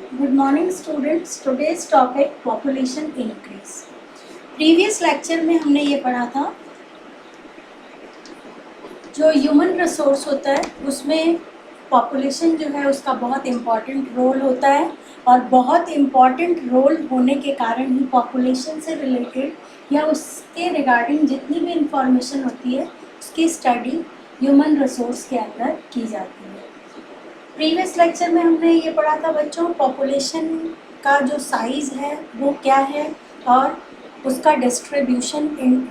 Good morning students. Today's topic population increase. Previous lecture में हमने ये पढ़ा था जो ह्यूमन रिसोर्स होता है उसमें पॉपुलेशन जो है उसका बहुत इम्पॉर्टेंट रोल होता है और बहुत इम्पॉर्टेंट रोल होने के कारण ही पॉपुलेशन से रिलेटेड या उसके रिगार्डिंग जितनी भी इंफॉर्मेशन होती है उसकी स्टडी ह्यूमन रिसोर्स के अंदर की जाती है। प्रीवियस लेक्चर में हमने ये पढ़ा था बच्चों पॉपुलेशन का जो साइज़ है वो क्या है और उसका डिस्ट्रीब्यूशन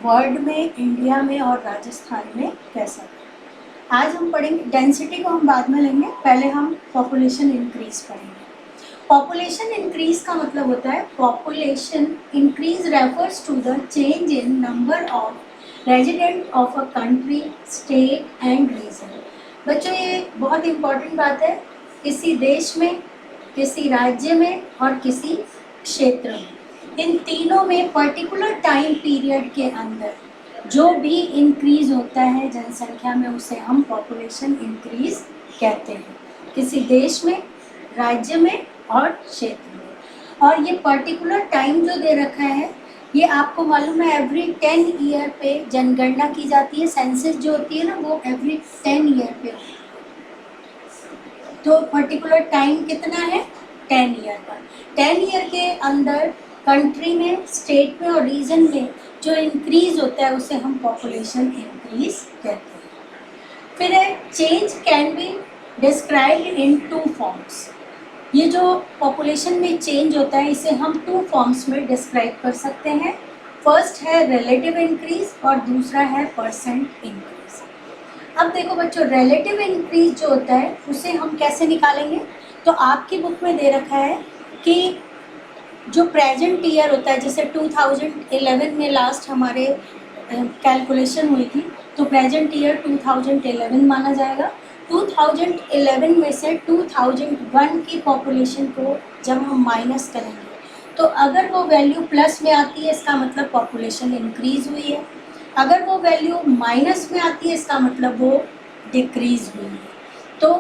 वर्ल्ड में, इंडिया में और राजस्थान में कैसा है। आज हम पढ़ेंगे, डेंसिटी को हम बाद में लेंगे, पहले हम पॉपुलेशन इंक्रीज पढ़ेंगे। पॉपुलेशन इंक्रीज का मतलब होता है population increase refers to the change in number of resident of a country, state and region. बच्चों ये बहुत इम्पोर्टेंट बात है, किसी देश में, किसी राज्य में और किसी क्षेत्र में, इन तीनों में पर्टिकुलर टाइम पीरियड के अंदर जो भी इंक्रीज होता है जनसंख्या में उसे हम पॉपुलेशन इंक्रीज कहते हैं, किसी देश में, राज्य में और क्षेत्र में। और ये पर्टिकुलर टाइम जो दे रखा है ये आपको मालूम है एवरी 10 ईयर पे जनगणना की जाती है, सेंसस जो होती है ना वो एवरी 10 ईयर पे होती है। तो पर्टिकुलर टाइम कितना है 10 ईयर का। 10 ईयर के अंदर कंट्री में, स्टेट में और रीजन में जो इंक्रीज होता है उसे हम पॉपुलेशन इंक्रीज कहते हैं। फिर है change can be described in 2 forms. ये जो पॉपुलेशन में चेंज होता है इसे हम 2 फॉर्म्स में डिस्क्राइब कर सकते हैं। फर्स्ट है रिलेटिव इंक्रीज और दूसरा है परसेंट इंक्रीज। अब देखो बच्चों, रिलेटिव इंक्रीज जो होता है उसे हम कैसे निकालेंगे, तो आपकी बुक में दे रखा है कि जो प्रेजेंट ईयर होता है, जैसे 2011 में लास्ट हमारे कैलकुलेशन हुई थी तो प्रेजेंट ईयर 2011 माना जाएगा। 2011 में से 2001 की पॉपुलेशन को जब हम माइनस करेंगे तो अगर वो वैल्यू प्लस में आती है इसका मतलब पॉपुलेशन इंक्रीज हुई है, अगर वो वैल्यू माइनस में आती है इसका मतलब वो डिक्रीज हुई है। तो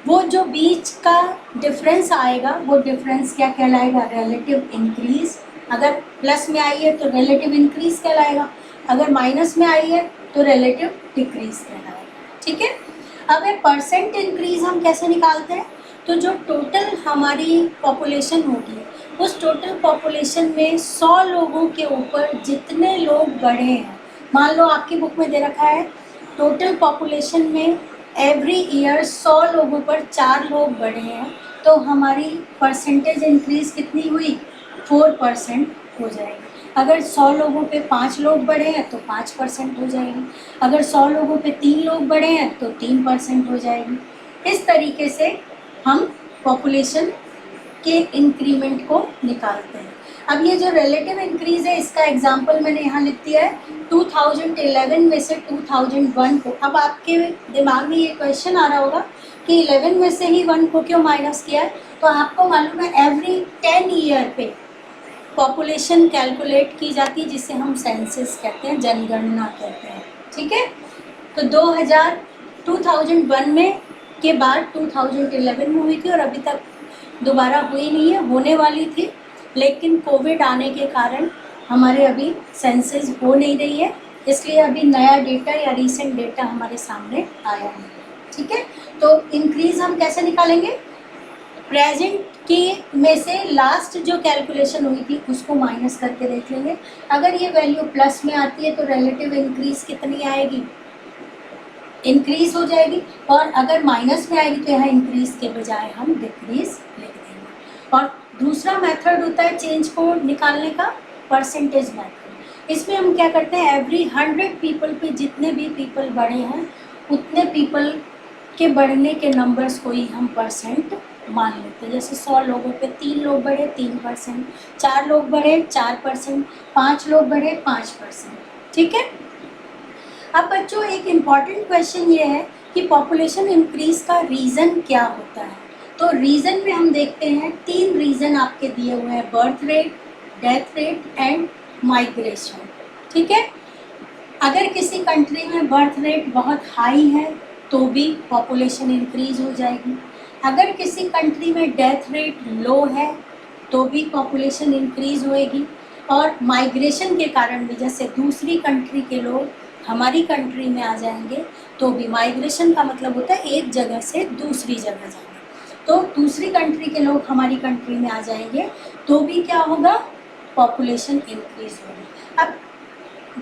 वो जो बीच का डिफरेंस आएगा वो डिफरेंस क्या कहलाएगा, रिलेटिव इंक्रीज। अगर प्लस में आई है तो रिलेटिव इंक्रीज कहलाएगा, अगर माइनस में आई है तो रिलेटिव डिक्रीज कहलाएगा। ठीक है। अब ये परसेंट इंक्रीज हम कैसे निकालते हैं, तो जो टोटल हमारी पॉपुलेशन होगी उस टोटल पॉपुलेशन में 100 लोगों के ऊपर जितने लोग बढ़े हैं, मान लो आपकी बुक में दे रखा है टोटल पॉपुलेशन में एवरी ईयर 100 लोगों पर 4 लोग बढ़े हैं तो हमारी परसेंटेज इंक्रीज कितनी हुई, 4% हो जाएगी। अगर 100 लोगों पे 5 लोग बढ़े हैं तो 5% हो जाएगी, अगर 100 लोगों पे 3 लोग बढ़े हैं तो 3% हो जाएगी। इस तरीके से हम पॉपुलेशन के इंक्रीमेंट को निकालते हैं। अब ये जो रिलेटिव इंक्रीज है इसका एग्जांपल मैंने यहाँ लिख दिया है 2011 में से 2001 को। अब आपके दिमाग में ये क्वेश्चन आ रहा होगा कि 11 में से ही 1 को क्यों माइनस किया है, तो आपको मालूम है एवरी 10 ईयर पे पॉपुलेशन कैलकुलेट की जाती है जिसे हम सेंसस कहते हैं, जनगणना कहते हैं। ठीक है। तो 2001 में के बाद 2011 में हुई थी और अभी तक दोबारा हुई नहीं है, होने वाली थी लेकिन कोविड आने के कारण हमारे अभी सेंसस हो नहीं रही है, इसलिए अभी नया डेटा या रीसेंट डेटा हमारे सामने आया नहीं। ठीक है। तो इंक्रीज हम कैसे निकालेंगे, प्रेजेंट की में से लास्ट जो कैलकुलेशन हुई थी उसको माइनस करके देख लेंगे, अगर ये वैल्यू प्लस में आती है तो रिलेटिव इंक्रीज कितनी आएगी, इंक्रीज हो जाएगी, और अगर माइनस में आएगी तो यहाँ इंक्रीज के बजाय हम डिक्रीज लिख देंगे। और दूसरा मेथड होता है चेंज को निकालने का, परसेंटेज मेथड। इसमें हम क्या करते हैं, एवरी 100 पीपल पे जितने भी पीपल बढ़े हैं उतने पीपल के बढ़ने के नंबर्स को ही हम परसेंट मान लेते हैं। जैसे 100 लोगों पे 3 लोग बढ़े 3%, 4 लोग बढ़े 4%, 5 लोग बढ़े 5%। ठीक है। अब बच्चों एक इम्पॉर्टेंट क्वेश्चन ये है कि पॉपुलेशन इंक्रीज का रीज़न क्या होता है। तो रीज़न में हम देखते हैं 3 रीज़न आपके दिए हुए हैं, birth rate, death rate and migration. ठीक है। अगर किसी कंट्री में बर्थ रेट बहुत हाई है तो भी पॉपुलेशन इंक्रीज हो जाएगी, अगर किसी कंट्री में डेथ रेट लो है तो भी पॉपुलेशन इंक्रीज होएगी, और माइग्रेशन के कारण भी, जैसे दूसरी कंट्री के लोग हमारी कंट्री में आ जाएंगे तो भी, माइग्रेशन का मतलब होता है एक जगह से दूसरी जगह जाना, तो दूसरी कंट्री के लोग हमारी कंट्री में आ जाएंगे तो भी क्या होगा, पॉपुलेशन इंक्रीज होगी। अब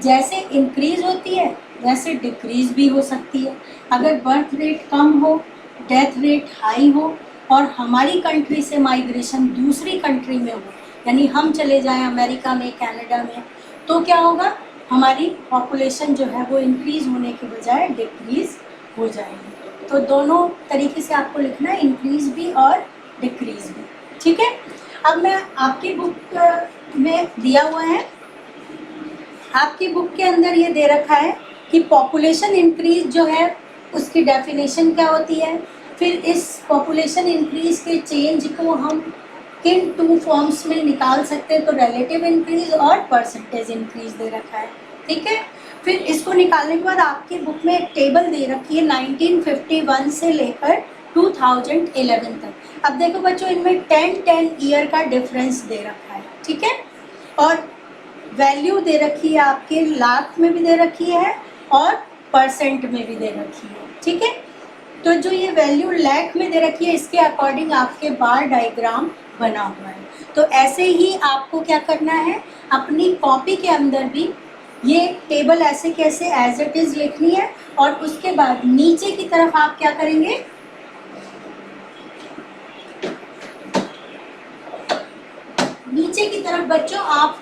जैसे इंक्रीज होती है वैसे डिक्रीज भी हो सकती है। अगर बर्थ रेट कम हो, डेथ रेट हाई हो, और हमारी कंट्री से माइग्रेशन दूसरी कंट्री में हो, यानी हम चले जाएं अमेरिका में, कनाडा में, तो क्या होगा, हमारी पॉपुलेशन जो है वो इंक्रीज होने के बजाय डिक्रीज हो जाएगी। तो दोनों तरीके से आपको लिखना है, इंक्रीज भी और डिक्रीज भी, ठीक है। अब मैं आपकी बुक में दिया हुआ है, आपकी बुक के अंदर ये दे रखा है कि पॉपुलेशन इंक्रीज जो है उसकी डेफिनेशन क्या होती है, फिर इस पॉपुलेशन इंक्रीज के चेंज को हम किन टू फॉर्म्स में निकाल सकते हैं, तो रिलेटिव इंक्रीज और परसेंटेज इंक्रीज दे रखा है, ठीक है। फिर इसको निकालने के बाद आपकी बुक में एक टेबल दे रखी है 1951 से लेकर 2011 तक। अब देखो बच्चों, इनमें 10 ईयर का डिफरेंस दे रखा है, ठीक है, और वैल्यू दे रखी है आपके लाख में भी दे रखी है और परसेंट में भी दे रखी है, ठीक है। तो जो ये वैल्यू लाख में दे रखी है इसके अकॉर्डिंग आपके बार डायग्राम बना हुआ है। तो ऐसे ही आपको क्या करना है, अपनी कॉपी के अंदर भी ये टेबल ऐसे कैसे एज इट इज लिखनी है, और उसके बाद नीचे की तरफ आप क्या करेंगे, नीचे की तरफ बच्चों आप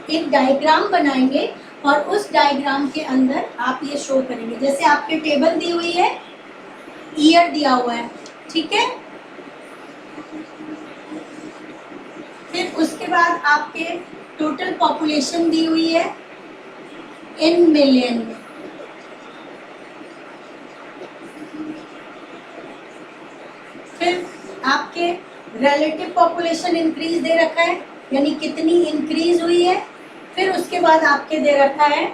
एक डायग्राम बनाएंगे और उस डायग्राम के अंदर आप ये शो करेंगे। जैसे आपके टेबल दी हुई है, ईयर दिया हुआ है, ठीक है। फिर उसके बाद आपके टोटल पॉपुलेशन दी हुई है इन मिलियन में, फिर आपके रिलेटिव पॉपुलेशन इंक्रीज दे रखा है, यानी कितनी इंक्रीज हुई है, फिर उसके बाद आपके दे रखा है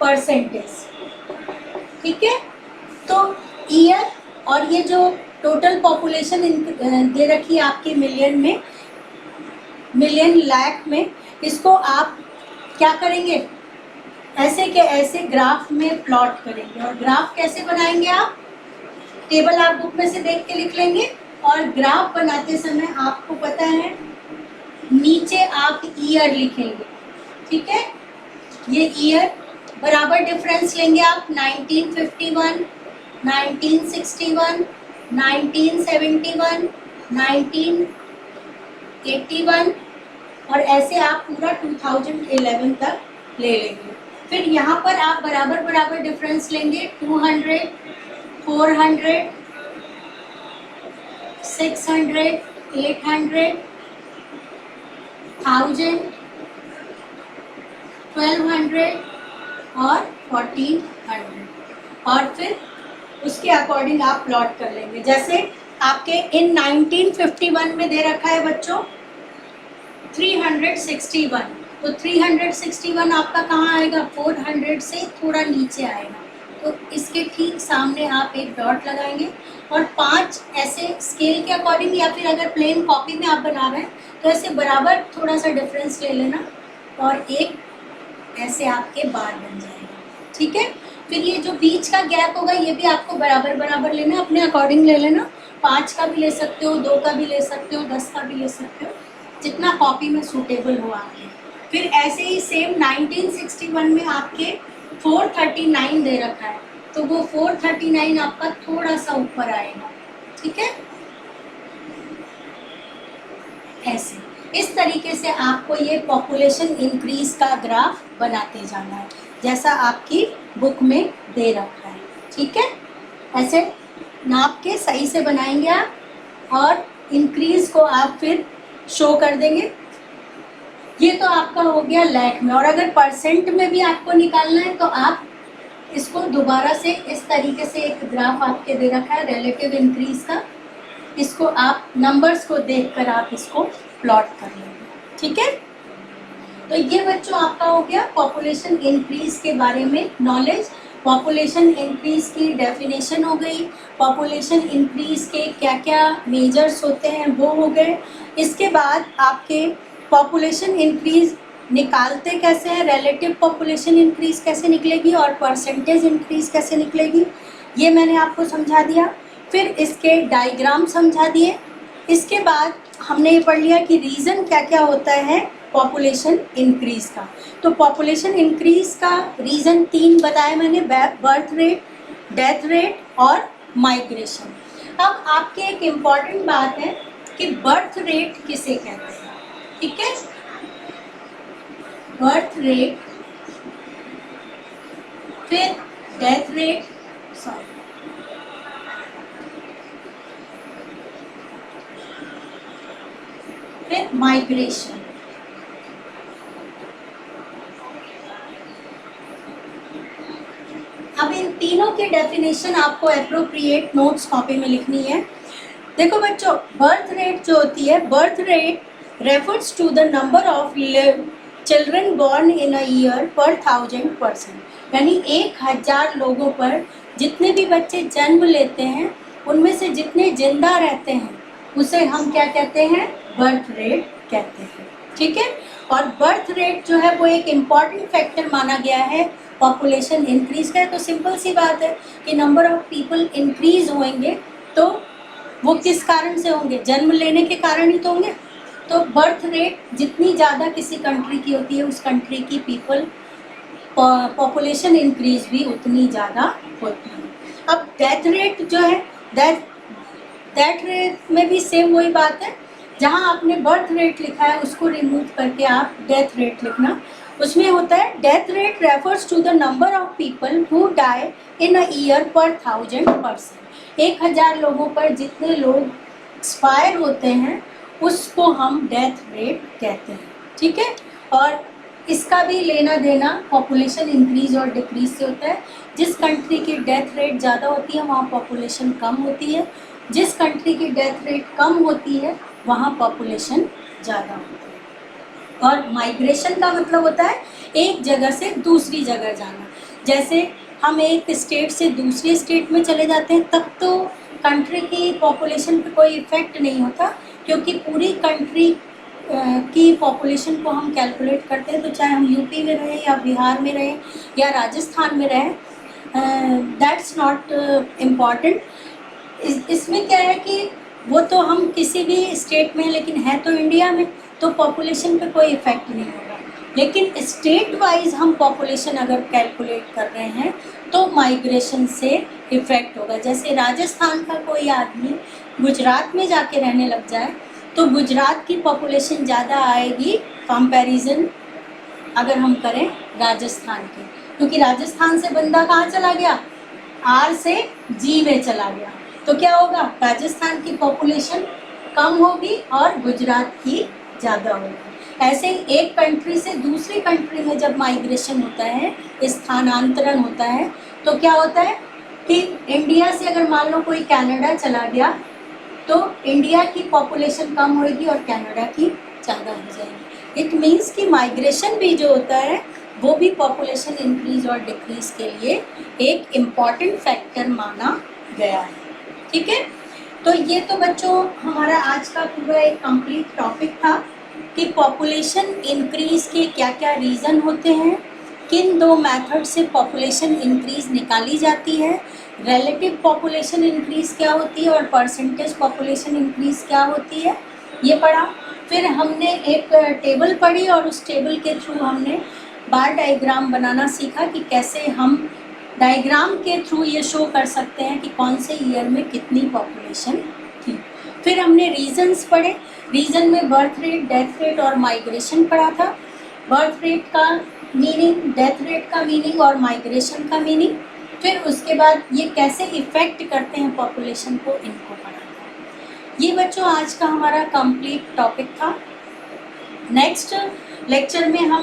परसेंटेज, ठीक है। तो ईयर और ये जो टोटल पॉपुलेशन दे रखी है आपके मिलियन में, मिलियन लाख में, इसको आप क्या करेंगे, ऐसे के ऐसे ग्राफ में प्लॉट करेंगे। और ग्राफ कैसे बनाएंगे, आप टेबल आप बुक में से देख के लिख लेंगे, और ग्राफ बनाते समय आपको पता है नीचे आप ईयर लिखेंगे, ठीक है। ये ईयर बराबर डिफरेंस लेंगे आप 1951, 1961, 1971, 1981, और ऐसे आप पूरा 2011 तक ले लेंगे। फिर यहाँ पर आप बराबर बराबर डिफरेंस लेंगे 200, 400, 600, 800, 1000, 1200 और 1400, और फिर उसके अकॉर्डिंग आप प्लॉट कर लेंगे। जैसे आपके इन 1951 में दे रखा है बच्चों 361, तो 361 आपका कहाँ आएगा, 400 से थोड़ा नीचे आएगा, तो इसके ठीक सामने आप एक डॉट लगाएंगे, और 5 ऐसे स्केल के अकॉर्डिंग, या फिर अगर प्लेन कॉपी में आप बना रहे हैं तो ऐसे बराबर थोड़ा सा डिफरेंस ले लेना, और एक ऐसे आपके बार बन जाएगा, ठीक है। फिर ये जो बीच का गैप होगा ये भी आपको बराबर बराबर लेना, अपने अकॉर्डिंग ले लेना, 5 का भी ले सकते हो, 2 का भी ले सकते हो, 10 का भी ले सकते हो, जितना कॉपी में सूटेबल हो आपके। फिर ऐसे ही सेम 1961 में आपके 439 दे रखा है, तो वो 439 आपका थोड़ा सा ऊपर आएगा, ठीक है। ऐसे इस तरीके से आपको ये पॉपुलेशन इंक्रीज का ग्राफ बनाते जाना है, जैसा आपकी बुक में दे रखा है, ठीक है। ऐसे नाप के सही से बनाएंगे आप, और इंक्रीज को आप फिर शो कर देंगे। ये तो आपका हो गया लाख में, और अगर परसेंट में भी आपको निकालना है तो आप इसको दोबारा से इस तरीके से एक ग्राफ आपके दे रखा है रिलेटिव इंक्रीज का, इसको आप नंबर्स को देखकर आप इसको प्लॉट कर लेंगे, ठीक है। तो ये बच्चों आपका हो गया पॉपुलेशन इंक्रीज के बारे में नॉलेज। पॉपुलेशन इंक्रीज की डेफिनेशन हो गई, पॉपुलेशन इंक्रीज के क्या क्या मेजर्स होते हैं वो हो गए। इसके बाद आपके पॉपुलेशन इंक्रीज निकालते कैसे हैं, रिलेटिव पॉपुलेशन इंक्रीज कैसे निकलेगी और परसेंटेज इंक्रीज कैसे निकलेगी, ये मैंने आपको समझा दिया। फिर इसके डायग्राम समझा दिए। इसके बाद हमने ये पढ़ लिया कि रीज़न क्या क्या होता है पॉपुलेशन इंक्रीज का। तो पॉपुलेशन इंक्रीज का रीज़न 3 बताए मैंने, बर्थ रेट, डेथ रेट और माइग्रेशन। अब आपके एक इम्पॉर्टेंट बात है कि बर्थ रेट किसे कहते हैं, ठीक है। बर्थ रेट, फिर डेथ रेट, फिर माइग्रेशन। अब इन तीनों के डेफिनेशन आपको एप्रोप्रिएट नोट्स कॉपी में लिखनी है। देखो बच्चों, बर्थ रेट जो होती है, birth rate refers to the number of children born in a year per 1000 person, यानी 1000 लोगों पर जितने भी बच्चे जन्म लेते हैं उनमें से जितने जिंदा रहते हैं उसे हम क्या कहते हैं, बर्थ रेट कहते हैं, ठीक है। और बर्थ रेट जो है वो एक इम्पॉर्टेंट फैक्टर माना गया है पॉपुलेशन इंक्रीज का। तो सिंपल सी बात है कि नंबर ऑफ पीपल इंक्रीज होंगे तो वो किस कारण से होंगे, जन्म लेने के कारण ही तो होंगे। तो बर्थ रेट जितनी ज़्यादा किसी कंट्री की होती है उस कंट्री की पीपल पॉपुलेशन इंक्रीज भी उतनी ज़्यादा होती है। अब डेथ रेट जो है, डेथ रेट में भी सेम वही बात है, जहाँ आपने बर्थ रेट लिखा है उसको रिमूव करके आप डेथ रेट लिखना। उसमें होता है death rate refers to the number of people who die in a year per 1000 person, 1000 लोगों पर जितने लोग एक्सपायर होते हैं उसको हम डेथ रेट कहते हैं, ठीक है। और इसका भी लेना देना पॉपुलेशन इंक्रीज और डिक्रीज से होता है। जिस कंट्री की डेथ रेट ज़्यादा होती है वहाँ पॉपुलेशन कम होती है, जिस कंट्री की डेथ रेट कम होती है वहाँ पॉपुलेशन ज़्यादा होती है। और माइग्रेशन का मतलब होता है एक जगह से दूसरी जगह जाना। जैसे हम एक स्टेट से दूसरी स्टेट में चले जाते हैं तब तो कंट्री की पॉपुलेशन पे कोई इफ़ेक्ट नहीं होता, क्योंकि पूरी कंट्री की पॉपुलेशन को हम कैलकुलेट करते हैं। तो चाहे हम यूपी में रहें या बिहार में रहें या राजस्थान में रहें, दैट्स नॉट इम्पॉर्टेंट। इसमें क्या है कि वो तो हम किसी भी स्टेट में, लेकिन है तो इंडिया में, तो पॉपुलेशन पे कोई इफ़ेक्ट नहीं होगा। लेकिन स्टेट वाइज हम पॉपुलेशन अगर कैलकुलेट कर रहे हैं तो माइग्रेशन से इफ़ेक्ट होगा। जैसे राजस्थान का कोई आदमी गुजरात में जाके रहने लग जाए तो गुजरात की पॉपुलेशन ज़्यादा आएगी कंपैरिजन अगर हम करें राजस्थान की, क्योंकि राजस्थान से बंदा कहाँ चला गया, आर से जी में चला गया। तो क्या होगा, राजस्थान की पॉपुलेशन कम होगी और गुजरात की ज़्यादा होगी। ऐसे ही एक कंट्री से दूसरी कंट्री में जब माइग्रेशन होता है, स्थानांतरण होता है, तो क्या होता है कि इंडिया से अगर मान लो कोई कनाडा चला गया तो इंडिया की पॉपुलेशन कम होगी और कनाडा की ज़्यादा हो जाएगी। इट मीन्स कि माइग्रेशन भी जो होता है वो भी पॉपुलेशन इंक्रीज और डिक्रीज के लिए एक इम्पॉर्टेंट फैक्टर माना गया है, ठीक है। तो ये तो बच्चों हमारा आज का पूरा एक कंप्लीट टॉपिक था कि पॉपुलेशन इंक्रीज के क्या क्या रीज़न होते हैं, किन दो मेथड से पॉपुलेशन इंक्रीज निकाली जाती है, रिलेटिव पॉपुलेशन इंक्रीज क्या होती है और परसेंटेज पॉपुलेशन इंक्रीज क्या होती है, ये पढ़ा। फिर हमने एक टेबल पढ़ी और उस टेबल के थ्रू हमने बार डायग्राम बनाना सीखा कि कैसे हम डायग्राम के थ्रू ये शो कर सकते हैं कि कौन से ईयर में कितनी पॉपुलेशन थी। फिर हमने रीजन्स पढ़े, रीजन में बर्थ रेट, डेथ रेट और माइग्रेशन पढ़ा था। बर्थ रेट का मीनिंग, डेथ रेट का मीनिंग और माइग्रेशन का मीनिंग। फिर उसके बाद ये कैसे इफ़ेक्ट करते हैं पॉपुलेशन को, इनको पढ़ा था। ये बच्चों आज का हमारा कंप्लीट टॉपिक था। नेक्स्ट लेक्चर में हम